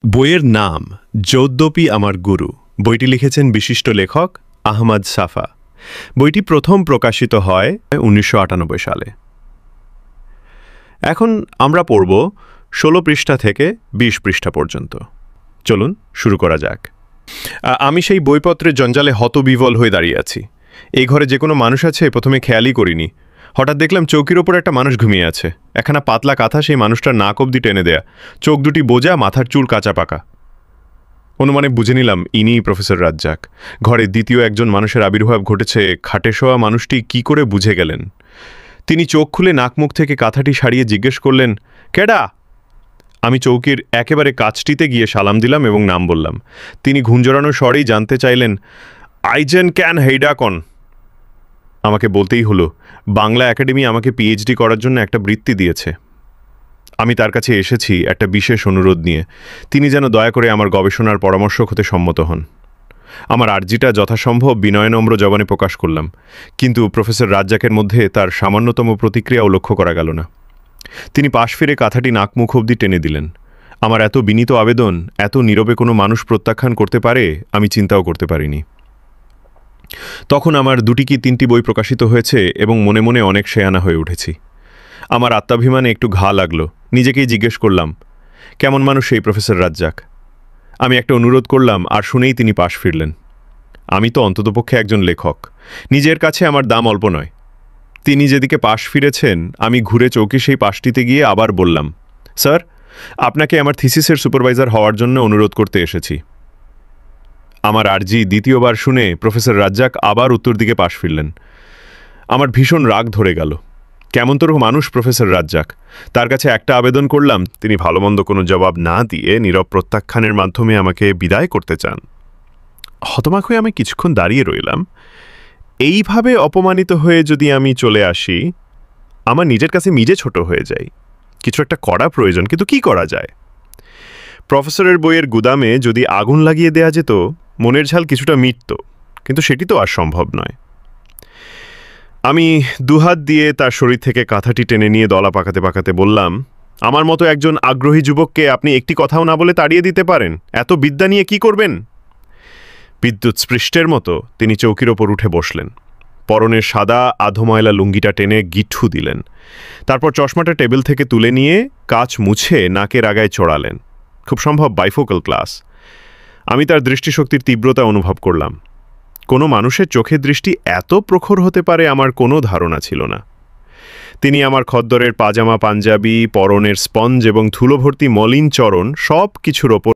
বইয়ের নাম যদ্যপি আমার গুরু। বইটি লিখেছেন বিশিষ্ট লেখক আহমদ সাফা। বইটি প্রথম প্রকাশিত হয় ১৯৯৮ সালে। এখন আমরা পড়ব ১৬ পৃষ্ঠা থেকে ২০ পৃষ্ঠা পর্যন্ত। চলুন শুরু করা যাক। আমি সেই বইপত্রের জঞ্জালে হতবিহ্বল হয়ে দাঁড়িয়ে আছি। এই ঘরে যে কোনো মানুষ আছে প্রথমে খেয়ালই করিনি। হঠাৎ দেখলাম চৌকির ওপর একটা মানুষ ঘুমিয়ে আছে। একখানা পাতলা কাঁথা সেই মানুষটার নাক অবধি টেনে দেয়া, চোখ দুটি বোজা, মাথার চুল কাঁচা পাকা। অনুমানে বুঝে নিলাম ইনিই প্রফেসর রাজ্জাক। ঘরে দ্বিতীয় একজন মানুষের আবির্ভাব ঘটেছে। খাটে শোয়া মানুষটি কি করে বুঝে গেলেন? তিনি চোখ খুলে নাক মুখ থেকে কাঁথাটি সারিয়ে জিজ্ঞেস করলেন, কেডা? আমি চৌকির একেবারে কাছটিতে গিয়ে সালাম দিলাম এবং নাম বললাম। তিনি ঘুঞ্জরানো স্বরেই জানতে চাইলেন, আইজেন ক্যান হেইডাকন। আমাকে বলতেই হলো, বাংলা একাডেমি আমাকে পিএইচডি করার জন্য একটা বৃত্তি দিয়েছে। আমি তার কাছে এসেছি একটা বিশেষ অনুরোধ নিয়ে। তিনি যেন দয়া করে আমার গবেষণার পরামর্শক হতে সম্মত হন। আমার আর্জিটা যথাসম্ভব বিনয়নম্র জবানে প্রকাশ করলাম, কিন্তু প্রফেসর রাজ্জাকের মধ্যে তার সামান্যতম প্রতিক্রিয়াও লক্ষ্য করা গেল না। তিনি পাশ ফিরে কাঁথাটি নাক মুখ অবধি টেনে দিলেন। আমার এত বিনীত আবেদন এত নীরবে কোনো মানুষ প্রত্যাখ্যান করতে পারে আমি চিন্তাও করতে পারিনি। তখন আমার ২টি কি ৩টি বই প্রকাশিত হয়েছে এবং মনে মনে অনেক শেয়ানা হয়ে উঠেছি। আমার আত্মাভিমানে একটু ঘা লাগলো। নিজেকেই জিজ্ঞেস করলাম, কেমন মানুষ সেই প্রফেসর রাজ্জাক? আমি একটা অনুরোধ করলাম, আর শুনেই তিনি পাশ ফিরলেন। আমি তো অন্ততপক্ষে একজন লেখক, নিজের কাছে আমার দাম অল্প নয়। তিনি যেদিকে পাশ ফিরেছেন আমি ঘুরে চৌকি সেই পাশটিতে গিয়ে আবার বললাম, স্যার, আপনাকে আমার থিসিসের সুপারভাইজার হওয়ার জন্য অনুরোধ করতে এসেছি। আমার আর্জি দ্বিতীয়বার শুনে প্রফেসর রাজ্জাক আবার উত্তর দিকে পাশ ফিরলেন। আমার ভীষণ রাগ ধরে গেল। কেমন তরহ মানুষ প্রফেসর রাজ্জাক। তার কাছে একটা আবেদন করলাম, তিনি ভালোমন্দ কোনো জবাব না দিয়ে নীরব প্রত্যাখ্যানের মাধ্যমে আমাকে বিদায় করতে চান। হতবাক হয়ে আমি কিছুক্ষণ দাঁড়িয়ে রইলাম। এইভাবে অপমানিত হয়ে যদি আমি চলে আসি, আমার নিজের কাছে নিজে ছোট হয়ে যাই। কিছু একটা করা প্রয়োজন, কিন্তু কি করা যায়? প্রফেসরের বইয়ের গুদামে যদি আগুন লাগিয়ে দেয়া যেত, মনের ঝাল কিছুটা মিটত, কিন্তু সেটি তো আর সম্ভব নয়। আমি দুহাত দিয়ে তার শরীর থেকে কাঁথাটি টেনে নিয়ে দলা পাকাতে পাকাতে বললাম, আমার মতো একজন আগ্রহী যুবককে আপনি একটি কথাও না বলে তাড়িয়ে দিতে পারেন? এত বিদ্যা নিয়ে কি করবেন? বিদ্যুৎ স্পৃষ্টের মতো তিনি চৌকির ওপর উঠে বসলেন। পরনের সাদা আধময়লা লুঙ্গিটা টেনে গিঠু দিলেন। তারপর চশমাটা টেবিল থেকে তুলে নিয়ে কাচ মুছে নাকের আগায় চড়ালেন। খুব সম্ভব বাইফোকাল ক্লাস। আমি তার দৃষ্টিশক্তির তীব্রতা অনুভব করলাম। কোনো মানুষের চোখের দৃষ্টি এত প্রখর হতে পারে আমার কোনো ধারণা ছিল না। তিনি আমার খদ্দরের পাজামা পাঞ্জাবি, পরনের স্পঞ্জ এবং ধুলোভর্তি মলিন চরণ সব কিছুর ওপর